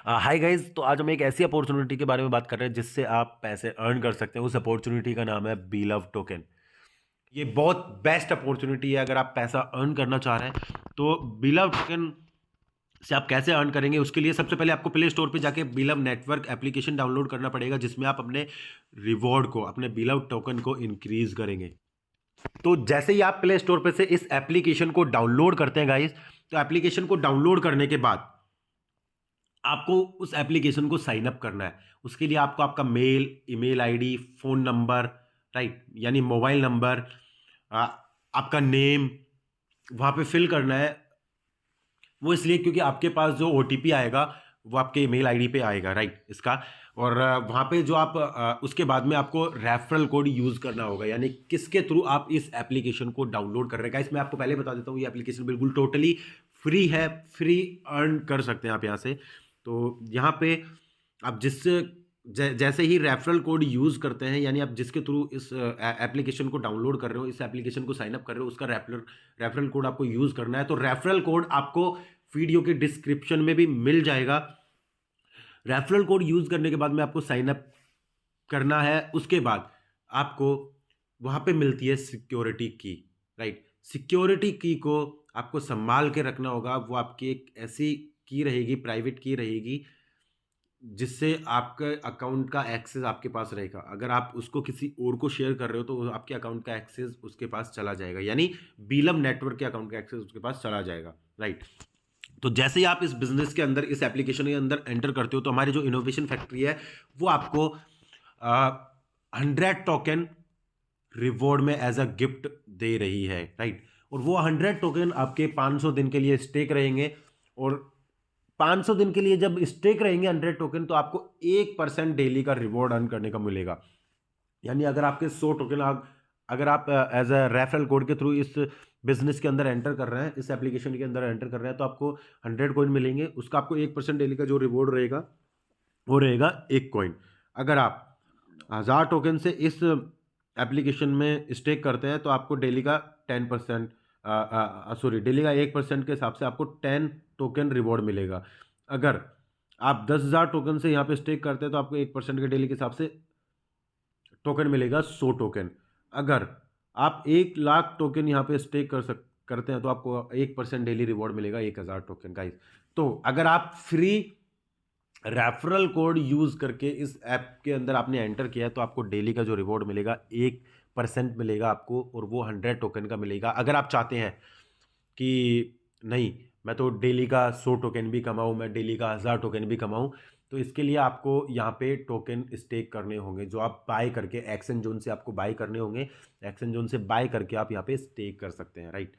Hi guys. तो आज हम एक ऐसी अपॉर्चुनिटी के बारे में बात कर रहे हैं जिससे आप पैसे अर्न कर सकते हैं। उस अपॉर्चुनिटी का नाम है बीलव टोकन। ये बहुत बेस्ट अपॉर्चुनिटी है अगर आप पैसा अर्न करना चाह रहे हैं। तो बीलव टोकन से आप कैसे अर्न करेंगे, उसके लिए सबसे पहले आपको प्ले स्टोर पे जाके बीलव नेटवर्क एप्लीकेशन डाउनलोड करना पड़ेगा, जिसमें आप अपने रिवॉर्ड को, अपने बीलव टोकन को इंक्रीज करेंगे। तो जैसे ही आप प्ले स्टोर पे से इस एप्लीकेशन को डाउनलोड करते हैं गाइस, तो एप्लीकेशन को डाउनलोड करने के बाद आपको उस एप्लीकेशन को साइन अप करना है। उसके लिए आपको आपका mail, email ID, phone number, right, यानी मोबाइल नंबर, आपका नेम वहां पे फिल करना है। वो इसलिए क्योंकि आपके पास जो ओटीपी आएगा वो आपके ईमेल आईडी पे आएगा, राइट, इसका। और वहां पे जो आप उसके बाद में आपको रेफरल कोड यूज करना होगा, यानी किसके थ्रू आप इस एप्लीकेशन को डाउनलोड कर रहे हैं। इसमें आपको पहले बता देता हूँ, ये एप्लीकेशन बिल्कुल टोटली फ्री है, फ्री अर्न कर सकते हैं आप यहाँ से। तो यहाँ पे आप जैसे ही रेफरल कोड यूज करते हैं, यानी आप जिसके थ्रू इस एप्लीकेशन को डाउनलोड कर रहे हो, इस एप्लीकेशन को साइन अप कर रहे हो, उसका रेफरल कोड आपको यूज करना है। तो रेफरल कोड आपको वीडियो के डिस्क्रिप्शन में भी मिल जाएगा। रेफरल कोड यूज करने के बाद में आपको साइन अप करना है। उसके बाद आपको वहां पे मिलती है सिक्योरिटी की, राइट। सिक्योरिटी की को आपको संभाल के रखना होगा। वो आपकी एक ऐसी की रहेगी, प्राइवेट की रहेगी, जिससे आपके अकाउंट का एक्सेस आपके पास रहेगा। अगर आप उसको किसी और को शेयर कर रहे हो तो आपके अकाउंट का एक्सेस उसके पास चला जाएगा, यानी बीलम नेटवर्क के अकाउंट का एक्सेस उसके पास चला जाएगा, राइट। तो जैसे ही आप इस बिजनेस के अंदर, इस एप्लीकेशन के अंदर एंटर करते हो, तो हमारी जो इनोवेशन फैक्ट्री है वो आपको 100 टोकन रिवॉर्ड में एज अ गिफ्ट दे रही है, राइट। और वो 100 टोकन आपके 500 दिन के लिए स्टेक रहेंगे। और 500 दिन के लिए जब स्टेक रहेंगे 100 टोकन, तो आपको 1% डेली का रिवॉर्ड अर्न करने का मिलेगा। यानी अगर आपके 100 टोकन अगर आप एज अ रेफरल कोड के थ्रू इस बिजनेस के अंदर एंटर कर रहे हैं, इस एप्लीकेशन के अंदर एंटर कर रहे हैं, तो आपको 100 कॉइन मिलेंगे। उसका आपको 1% डेली का जो रिवॉर्ड रहेगा वो रहेगा 1 कॉइन। अगर आप 1000 टोकन से इस एप्लीकेशन में स्टेक करते हैं, तो आपको डेली का 10%, सॉरी, डेली का 1% के हिसाब से आपको 10 टोकन रिवॉर्ड मिलेगा। अगर आप 10,000 टोकन से यहाँ पे स्टेक करते हैं, तो आपको 1% के डेली के हिसाब से टोकन मिलेगा 100 टोकन। अगर आप 1 लाख टोकन यहाँ पे स्टेक करते हैं, तो आपको 1% डेली रिवॉर्ड मिलेगा 1,000 टोकन का। तो अगर आप फ्री रेफरल कोड यूज करके इस ऐप के अंदर आपने एंटर किया है, तो आपको डेली का जो रिवॉर्ड मिलेगा 1% मिलेगा आपको, और वो 100 टोकन का मिलेगा। अगर आप चाहते हैं कि नहीं, मैं तो डेली का 100 टोकन भी कमाऊँ, मैं डेली का 1000 टोकन भी कमाऊँ, तो इसके लिए आपको यहाँ पे टोकन स्टेक करने होंगे, जो आप बाय करके एक्सचेंज जोन से आपको बाय करने होंगे। एक्सचेंज जोन से बाय करके आप यहाँ पे स्टेक कर सकते हैं, राइट।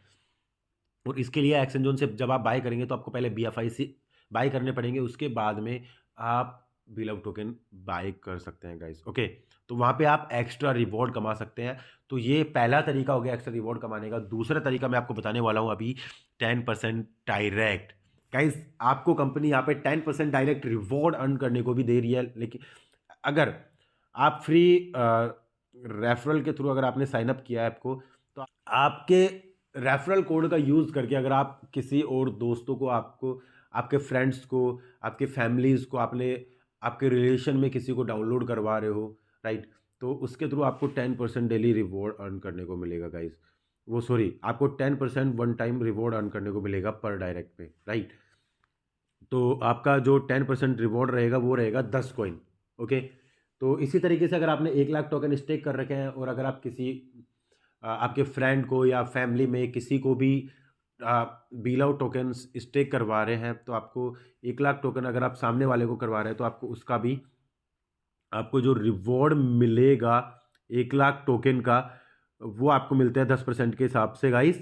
और इसके लिए एक्सचेंज जोन से जब आप बाय करेंगे, तो आपको पहले BFI से बाय करने पड़ेंगे, उसके बाद में आप बीलव टोकन बाय कर सकते हैं गाइस, ओके। तो वहाँ पे आप एक्स्ट्रा रिवॉर्ड कमा सकते हैं। तो ये पहला तरीका हो गया एक्स्ट्रा रिवॉर्ड कमाने का। दूसरा तरीका मैं आपको बताने वाला हूँ अभी, 10% डायरेक्ट। गाइस, आपको कंपनी यहाँ पे 10% डायरेक्ट रिवॉर्ड अर्न करने को भी दे रही है, लेकिन अगर आप फ्री रेफरल के थ्रू अगर आपने साइन अप किया है ऐप को, तो आपके रेफरल कोड का यूज़ करके अगर आप किसी और दोस्तों को, आपको, आपके फ्रेंड्स को, आपके फैमिलीज़ को, आपने आपके रिलेशन में किसी को डाउनलोड करवा रहे हो, राइट, तो उसके थ्रू आपको 10% डेली रिवॉर्ड अर्न करने को मिलेगा गाइस। वो सॉरी, आपको 10% वन टाइम रिवॉर्ड अर्न करने को मिलेगा पर डायरेक्ट पे, राइट। तो आपका जो 10% रिवॉर्ड रहेगा वो रहेगा 10 कॉइन, ओके। तो इसी तरीके से अगर आपने 1 लाख टोकन स्टेक कर रखे हैं, और अगर आप किसी आपके फ्रेंड को या फैमिली में किसी को भी बीलव टोकन स्टेक करवा रहे हैं, तो आपको 1 लाख टोकन अगर आप सामने वाले को करवा रहे हैं, तो आपको उसका भी, आपको जो रिवॉर्ड मिलेगा 1 लाख टोकन का, वो आपको मिलता है 10% के हिसाब से गाइस,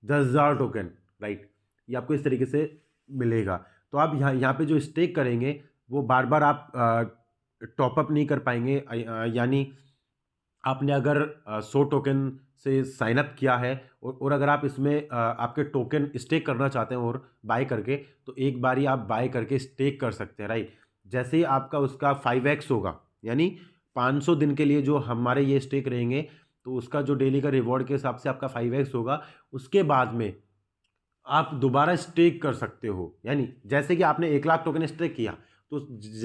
10,000 टोकन, राइट। ये आपको इस तरीके से मिलेगा। तो आप यहाँ पे जो स्टेक करेंगे, वो बार बार आप टॉपअप नहीं कर पाएंगे। यानी आपने अगर 100 टोकन से साइन अप किया है, और अगर आप इसमें आपके टोकन स्टेक करना चाहते हैं और बाय करके, तो एक बार ही आप बाय करके स्टेक कर सकते हैं, राइट। जैसे ही आपका उसका 5x होगा, यानी 500 दिन के लिए जो हमारे ये स्टेक रहेंगे, तो उसका जो डेली का रिवॉर्ड के हिसाब से आपका 5x होगा। उसके बाद में आप दोबारा स्टेक कर सकते हो। यानी जैसे कि आपने 1 लाख टोकन स्टेक किया, तो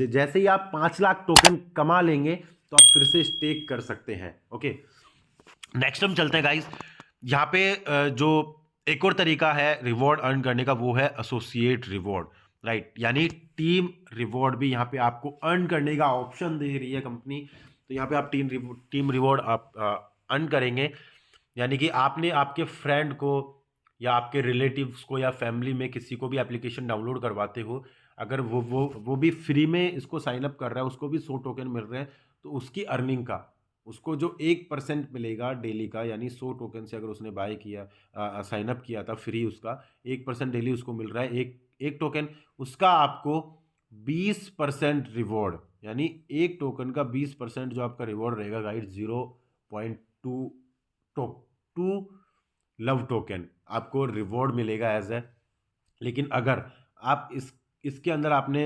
जैसे ही आप 5 लाख टोकन कमा लेंगे तो आप फिर से स्टेक कर सकते हैं। ओके, नेक्स्ट हम चलते हैं गाइस। यहाँ पे जो एक और तरीका है रिवॉर्ड अर्न करने का, वो है एसोसिएट रिवॉर्ड, राइट। यानी टीम रिवॉर्ड भी यहाँ पे आपको अर्न करने का ऑप्शन दे रही है कंपनी। तो यहाँ पे आप टीम रिवॉर्ड आप अर्न करेंगे, यानी कि आपने आपके फ्रेंड को या आपके रिलेटिव्स को या फैमिली में किसी को भी एप्लीकेशन डाउनलोड करवाते हो, अगर वो भी फ्री में इसको साइन अप कर रहा है, उसको भी 100 टोकन मिल रहे हैं, तो उसकी अर्निंग का उसको जो 1% मिलेगा डेली का, यानी 100 टोकन से अगर उसने बाय किया, साइन अप किया था फ्री, उसका 1% डेली उसको मिल रहा है, एक टोकन उसका आपको 20% रिवॉर्ड, यानी एक टोकन का 20% जो आपका रिवॉर्ड रहेगा गाइड 0.2 टू लव टोकन आपको रिवॉर्ड मिलेगा एज ए। लेकिन अगर आप इसके अंदर आपने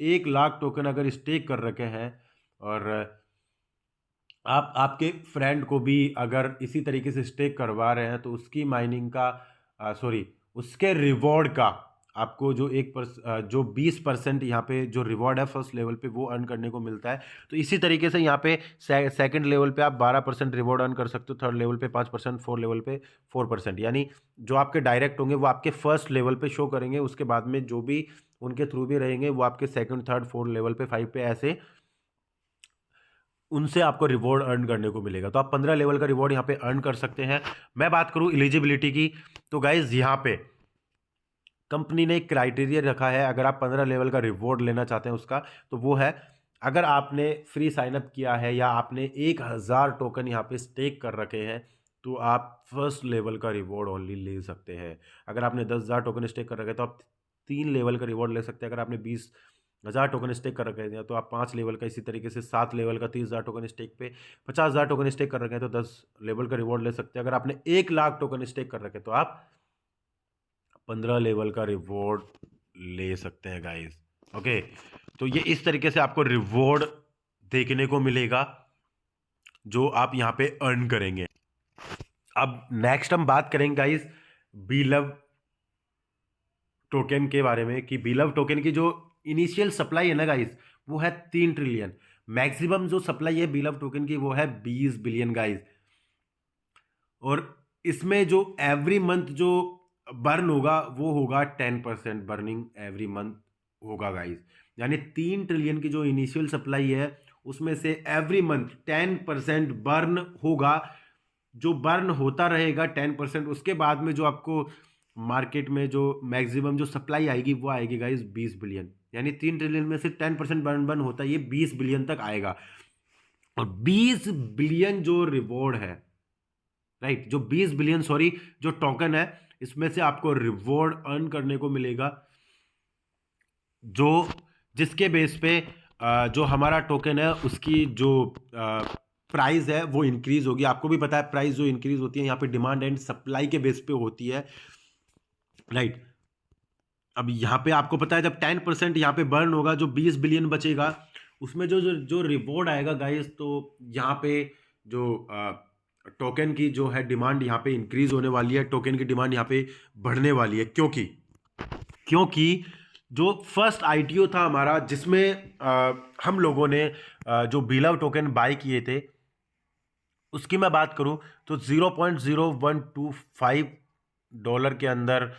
1 लाख टोकन अगर स्टेक कर रखे हैं और आप आपके फ्रेंड को भी अगर इसी तरीके से स्टेक करवा रहे हैं, तो उसकी माइनिंग का सॉरी उसके रिवॉर्ड का आपको जो 20% यहाँ पे जो रिवॉर्ड है फर्स्ट लेवल पे वो अर्न करने को मिलता है। तो इसी तरीके से यहाँ पे सेकंड लेवल पे आप 12% रिवॉर्ड अर्न कर सकते हो, थर्ड लेवल पे 5%, फोर्थ लेवल पे 4%, यानी जो आपके डायरेक्ट होंगे वो आपके फर्स्ट लेवल पे शो करेंगे, उसके बाद में जो भी उनके थ्रू भी रहेंगे वो आपके सेकंड, थर्ड, फोर्थ लेवल पे, 5 पे, ऐसे उनसे आपको रिवॉर्ड अर्न करने को मिलेगा। तो आप 15 लेवल का रिवॉर्ड यहाँ पे अर्न कर सकते हैं। मैं बात करूँ एलिजिबिलिटी की, तो गाइज यहाँ पे कंपनी ने एक क्राइटेरिया रखा है, अगर आप 15 लेवल का रिवॉर्ड लेना चाहते हैं उसका, तो वो है अगर आपने फ्री साइनअप किया है या आपने 1000 टोकन यहाँ पे स्टेक कर रखे हैं, तो आप फर्स्ट लेवल का रिवॉर्ड ओनली ले सकते हैं। अगर आपने 10,000 टोकन स्टेक कर रखे हैं तो आप 3 लेवल का रिवॉर्ड ले सकते हैं। अगर आपने 20,000 टोकन स्टेक कर रखे हैं तो आप 5 लेवल का, इसी तरीके से 7 लेवल का 30,000 टोकन स्टेक पे 50,000 टोकन स्टेक कर रखे हैं तो 10 लेवल का रिवॉर्ड ले सकते हैं। अगर आपने 1 लाख टोकन स्टेक कर रखे हैं तो आप 15 लेवल का रिवॉर्ड ले सकते हैं गाइस। ओके, तो ये इस तरीके से आपको रिवॉर्ड देखने को मिलेगा जो आप यहाँ पे अर्न करेंगे। अब नेक्स्ट हम बात करेंगे गाइस बीलव टोकन के बारे में, कि बीलव टोकन की जो इनिशियल सप्लाई है ना गाइस, वो है 3 ट्रिलियन। मैक्सिमम जो सप्लाई है बीलव टोकन की वो है 20 बिलियन गाइस। और इसमें जो एवरी मंथ जो बर्न होगा वो होगा 10% बर्निंग एवरी मंथ होगा गाइस। यानी 3 ट्रिलियन की जो इनिशियल सप्लाई है उसमें से एवरी मंथ 10% बर्न होगा। जो बर्न होता रहेगा 10%, उसके बाद में जो आपको मार्केट में जो मैक्सिमम जो सप्लाई आएगी वो आएगी गाइस 20 बिलियन। यानी 3 ट्रिलियन में से 10% बर्न होता है, ये 20 बिलियन तक आएगा। और 20 बिलियन जो रिवॉर्ड है, राइट, जो 20 बिलियन सॉरी जो टोकन है, इसमें से आपको रिवॉर्ड अर्न करने को मिलेगा जो जिसके बेस पे जो हमारा टोकन है उसकी जो प्राइस है वो इंक्रीज होगी। आपको भी पता है प्राइस जो इंक्रीज होती है यहाँ पे डिमांड एंड सप्लाई के बेस पे होती है, राइट। अब यहाँ पे आपको पता है जब 10% यहाँ पे बर्न होगा, जो 20 बिलियन बचेगा उसमें जो जो जो रिवॉर्ड आएगा गाइस, तो यहाँ पे जो टोकन की जो है डिमांड यहाँ पे इंक्रीज होने वाली है, टोकन की डिमांड यहाँ पे बढ़ने वाली है। क्योंकि जो फर्स्ट आईटीओ था हमारा जिसमें हम लोगों ने जो बीलव टोकन बाय किए थे, उसकी मैं बात करूं तो $0.0125 के अंदर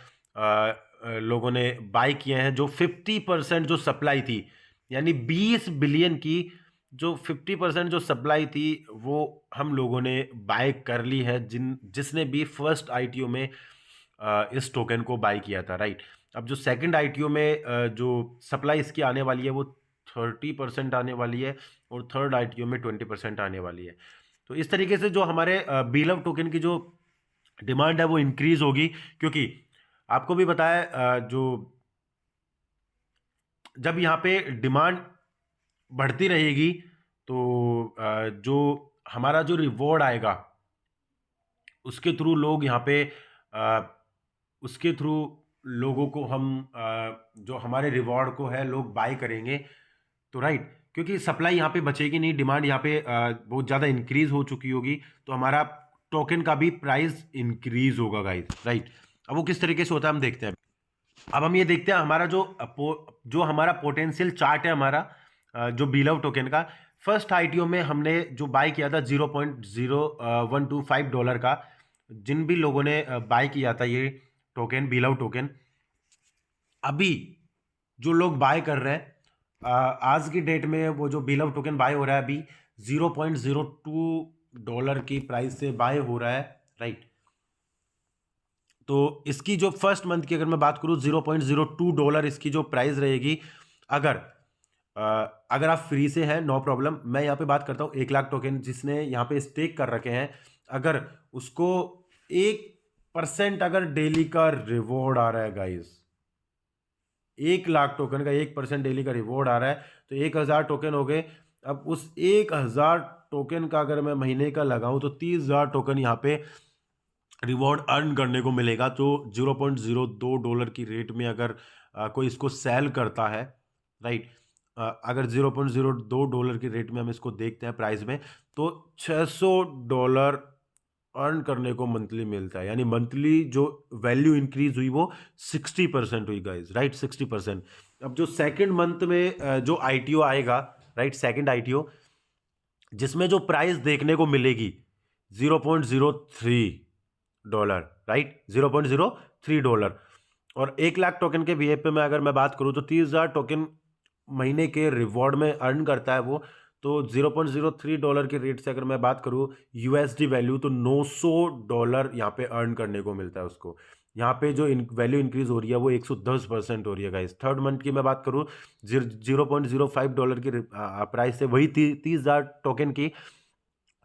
लोगों ने बाय किए हैं। जो 50% जो सप्लाई थी, यानी 20 बिलियन की जो 50% जो सप्लाई थी वो हम लोगों ने बाय कर ली है, जिसने भी फर्स्ट आईटीओ में इस टोकन को बाय किया था, राइट। अब जो सेकंड आईटीओ में जो सप्लाई इसकी आने वाली है वो 30% आने वाली है और थर्ड आईटीओ में 20% आने वाली है। तो इस तरीके से जो हमारे बीलव टोकन की जो डिमांड है वो इंक्रीज होगी, क्योंकि आपको भी बताया जो जब यहाँ पे डिमांड बढ़ती रहेगी तो जो हमारा जो रिवॉर्ड आएगा उसके थ्रू लोग यहाँ पे उसके थ्रू लोगों को हम जो हमारे रिवॉर्ड को है लोग बाय करेंगे, तो राइट, क्योंकि सप्लाई यहाँ पे बचेगी नहीं, डिमांड यहाँ पे बहुत ज़्यादा इंक्रीज हो चुकी होगी, तो हमारा टोकन का भी प्राइस इंक्रीज होगा गाइस, राइट। अब वो किस तरीके से होता है हम देखते हैं। अब हम ये देखते हैं हमारा जो हमारा पोटेंशियल चार्ट है हमारा जो बीलव टोकन का। फर्स्ट आईटीओ में हमने जो बाय किया था $0.0125 का, जिन भी लोगों ने बाय किया था ये टोकन बीलव टोकन, अभी जो लोग बाय कर रहे हैं आज की डेट में वो जो बीलव टोकन बाय हो रहा है अभी $0.02 की प्राइस से बाय हो रहा है, राइट। तो इसकी जो फर्स्ट मंथ की अगर मैं बात करूं $0.02 इसकी जो प्राइस रहेगी। अगर अगर आप फ्री से हैं नो प्रॉब्लम, मैं यहाँ पे बात करता हूँ 1 लाख टोकन जिसने यहाँ पे स्टेक कर रखे हैं, अगर उसको 1% अगर डेली का रिवॉर्ड आ रहा है गाइस, 1 लाख टोकन का 1% डेली का रिवॉर्ड आ रहा है तो 1,000 टोकन हो गए। अब उस 1,000 टोकन का अगर मैं महीने का लगाऊं तो 30,000 टोकन यहाँ पे रिवॉर्ड अर्न करने को मिलेगा। तो $0.02 की रेट में अगर कोई इसको सेल करता है, राइट, अगर $0.02 की रेट में हम इसको देखते हैं प्राइस में, तो $600 अर्न करने को मंथली मिलता है। यानी मंथली जो वैल्यू इंक्रीज हुई वो 60% हुई गाइज, राइट, 60%। अब जो सेकंड मंथ में जो आईटीओ आएगा, राइट, सेकंड आईटीओ जिसमें जो प्राइस देखने को मिलेगी $0.03, राइट, $0.03। और 1 लाख टोकन के बीए पे मैं अगर मैं बात करूं तो 30,000 टोकन महीने के रिवॉर्ड में अर्न करता है वो। तो $0.03 के रेट से अगर मैं बात करूं यूएसडी वैल्यू, तो $900 यहाँ पे अर्न करने को मिलता है उसको। यहाँ पे जो वैल्यू इंक्रीज हो रही है वो 110% हो रही है गाइस। थर्ड मंथ की मैं बात करूं $0.05 की प्राइस से वही 30,000 टोकन की,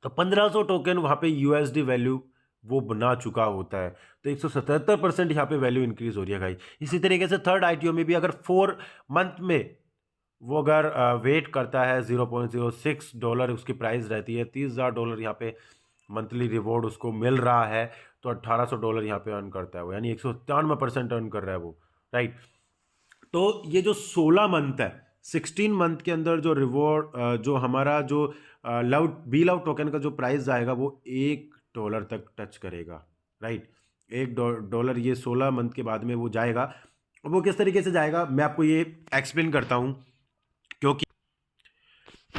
तो 1,500 टोकन वहाँ पे यूएसडी वैल्यू वो बना चुका होता है। तो 177% यहाँ पे वैल्यू इंक्रीज हो रही है भाई। इसी तरीके से थर्ड आईटीओ में भी अगर 4 मंथ में वो अगर वेट करता है $0.06 उसकी प्राइस रहती है, $30,000 यहाँ पे मंथली रिवॉर्ड उसको मिल रहा है, तो $1,800 यहाँ पे अर्न करता है वो, यानी 197% अर्न कर रहा है वो, राइट। तो ये जो 16 मंथ है, 16 मंथ के अंदर जो रिवॉर्ड जो हमारा जो बी लव टोकन का जो प्राइस आएगा वो $1 तक टच करेगा, राइट। $1 ये 16 मंथ के बाद में वो जाएगा। वो किस तरीके से जाएगा मैं आपको ये एक्सप्लेन करता हूँ, क्योंकि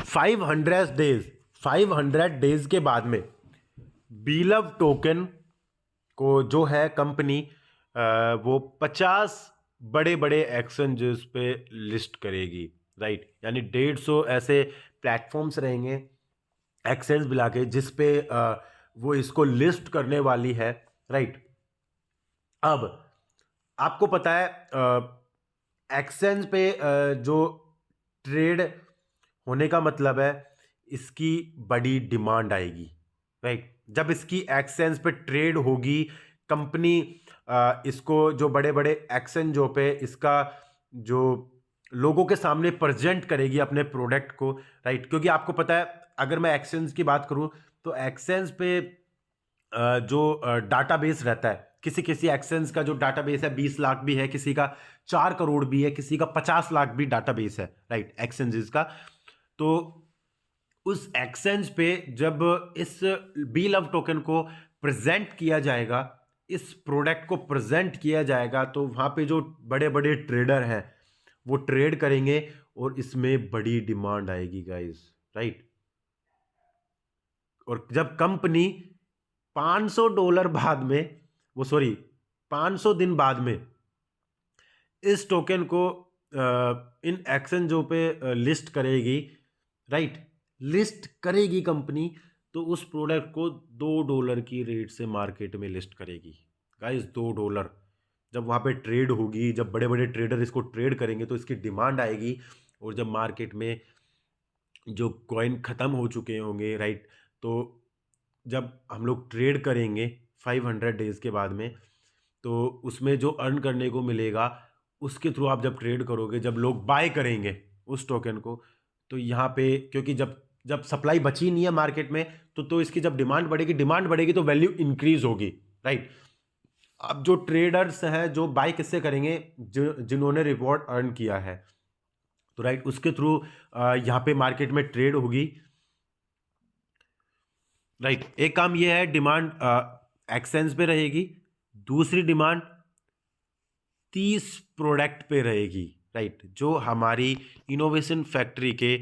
500 डेज के बाद में बीलव टोकन को जो है कंपनी वो 50 बड़े बड़े एक्सचेंजेस पे लिस्ट करेगी, राइट। यानी 150 ऐसे प्लेटफॉर्म्स रहेंगे एक्सचेंज मिला के जिस पे वो इसको लिस्ट करने वाली है, राइट। अब आपको पता है एक्सचेंज पे जो ट्रेड होने का मतलब है इसकी बड़ी डिमांड आएगी, राइट। जब इसकी एक्सचेंज पे ट्रेड होगी, कंपनी इसको जो बड़े बड़े एक्सचेंजों पे इसका जो लोगों के सामने प्रेजेंट करेगी अपने प्रोडक्ट को, राइट। क्योंकि आपको पता है अगर मैं एक्सचेंज की बात करूं तो एक्सचेंज पे जो डाटाबेस रहता है, किसी किसी एक्सचेंज का जो डाटाबेस है 20 लाख भी है, किसी का 4 करोड़ भी है, किसी का 50 लाख भी डाटाबेस है, राइट, एक्सचेंजेस का। तो उस एक्सचेंज पे जब इस बी लव टोकन को प्रेजेंट किया जाएगा, इस प्रोडक्ट को प्रेजेंट किया जाएगा, तो वहां पे जो बड़े बड़े ट्रेडर हैं वो ट्रेड करेंगे और इसमें बड़ी डिमांड आएगी गाइस, राइट। और जब कंपनी $500 बाद में, वो सॉरी 500 दिन बाद में इस टोकन को इन एक्सचेंजों पे लिस्ट करेगी, राइट, लिस्ट करेगी कंपनी, तो उस प्रोडक्ट को $2 की रेट से मार्केट में लिस्ट करेगी गाइस। $2 जब वहाँ पे ट्रेड होगी, जब बड़े बड़े ट्रेडर इसको ट्रेड करेंगे तो इसकी डिमांड आएगी। और जब मार्केट में जो कॉइन ख़त्म हो चुके होंगे, राइट, तो जब हम लोग ट्रेड करेंगे 500 डेज के बाद में, तो उसमें जो अर्न करने को मिलेगा उसके थ्रू आप जब ट्रेड करोगे, जब लोग बाय करेंगे उस टोकन को, तो यहाँ पे क्योंकि जब जब सप्लाई बची नहीं है मार्केट में, तो इसकी जब डिमांड बढ़ेगी तो वैल्यू इंक्रीज होगी, राइट। अब जो ट्रेडर्स हैं जो बाय किससे करेंगे, जिन्होंने रिवॉर्ड अर्न किया है, तो राइट उसके थ्रू यहाँ पे मार्केट में ट्रेड होगी, राइट। एक काम ये है डिमांड एक्सचेंज पे रहेगी, दूसरी डिमांड 30 प्रोडक्ट पे रहेगी, राइट। जो हमारी इनोवेशन फैक्ट्री के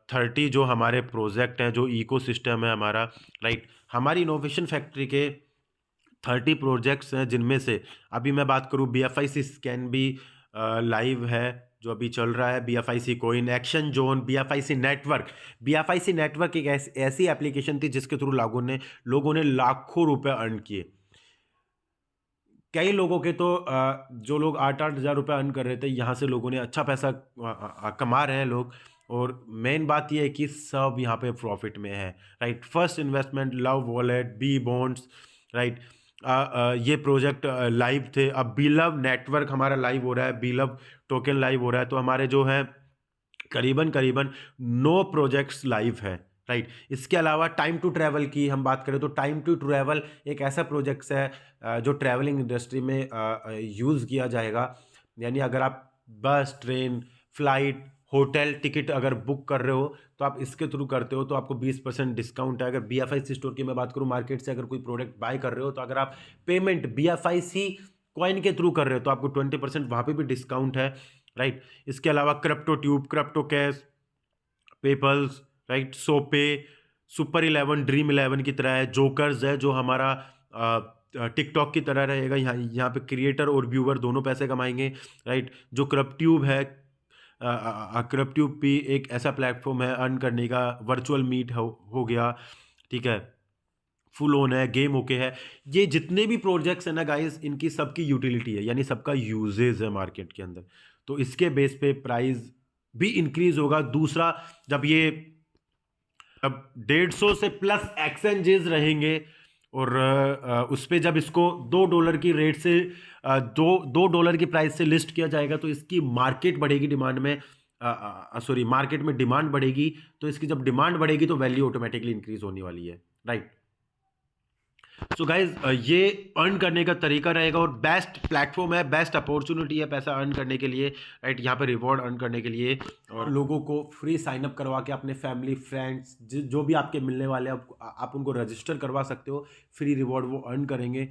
30 जो हमारे प्रोजेक्ट हैं, जो इकोसिस्टम है हमारा, राइट, हमारी इनोवेशन फैक्ट्री के 30 प्रोजेक्ट्स हैं, जिनमें से अभी मैं बात करूँ BFIC स्कैन भी लाइव है जो अभी चल रहा है, BFIC coin, action zone, BFIC network. BFIC network एक ऐसी एप्लीकेशन थी जिसके थ्रू लोगों ने लाखों रुपए अर्न किए। कई लोगों के तो जो लोग 8-8 हज़ार रुपये अर्न कर रहे थे, यहाँ से लोगों ने अच्छा पैसा कमा रहे हैं लोग। और मेन बात यह है कि सब यहाँ पे प्रॉफिट में है, right. First investment, love wallet, B bonds, right. ये प्रोजेक्ट लाइव थे। अब बीलव नेटवर्क हमारा लाइव हो रहा है, बीलव टोकन लाइव हो रहा है। तो हमारे जो है करीबन 9 प्रोजेक्ट्स लाइव है, राइट। इसके अलावा टाइम टू ट्रैवल की हम बात करें तो टाइम टू ट्रैवल एक ऐसा प्रोजेक्ट्स है जो ट्रैवलिंग इंडस्ट्री में यूज़ किया जाएगा। यानी अगर आप बस, ट्रेन, फ्लाइट, होटल टिकट अगर बुक कर रहे हो तो आप इसके थ्रू करते हो तो आपको 20% डिस्काउंट है। अगर BFIC स्टोर की मैं बात करूँ, मार्केट से अगर कोई प्रोडक्ट बाय कर रहे हो तो अगर आप पेमेंट BFIC कॉइन के थ्रू कर रहे हो तो आपको 20% वहाँ पे भी डिस्काउंट है, राइट। इसके अलावा crypto tube, crypto cash, PayPal's, right, सोपे, सुपर 11, ड्रीम 11 की तरह है, जोकर्स है जो हमारा टिकटॉक की तरह रहेगा। यहाँ पे क्रिएटर और व्यूअर दोनों पैसे कमाएंगे, राइट। जो क्रिप्ट्यूब है, क्रिप्ट्यूब भी एक ऐसा प्लेटफॉर्म है अर्न करने का, वर्चुअल मीट हो गया, ठीक है, फुल ऑन है, गेम ओके है। ये जितने भी प्रोजेक्ट्स हैं ना गाइस, इनकी सबकी यूटिलिटी है, यानी सबका यूजेज है मार्केट के अंदर। तो इसके बेस पे प्राइस भी इंक्रीज होगा। दूसरा, जब 150 से प्लस एक्सचेंजेस रहेंगे और उस पर जब इसको $2 की रेट से $2 की प्राइस से लिस्ट किया जाएगा तो इसकी मार्केट बढ़ेगी, डिमांड में मार्केट में डिमांड बढ़ेगी। तो इसकी जब डिमांड बढ़ेगी तो वैल्यू ऑटोमेटिकली इंक्रीज होने वाली है, राइट। सो गाइज, ये अर्न करने का तरीका रहेगा और बेस्ट प्लेटफॉर्म है, बेस्ट अपॉर्चुनिटी है पैसा अर्न करने के लिए, राइट। यहाँ पे रिवॉर्ड अर्न करने के लिए और लोगों को फ्री साइन अप करवा के अपने फैमिली फ्रेंड्स जो भी आपके मिलने वाले हैं आप उनको रजिस्टर करवा सकते हो, फ्री रिवॉर्ड वो अर्न करेंगे।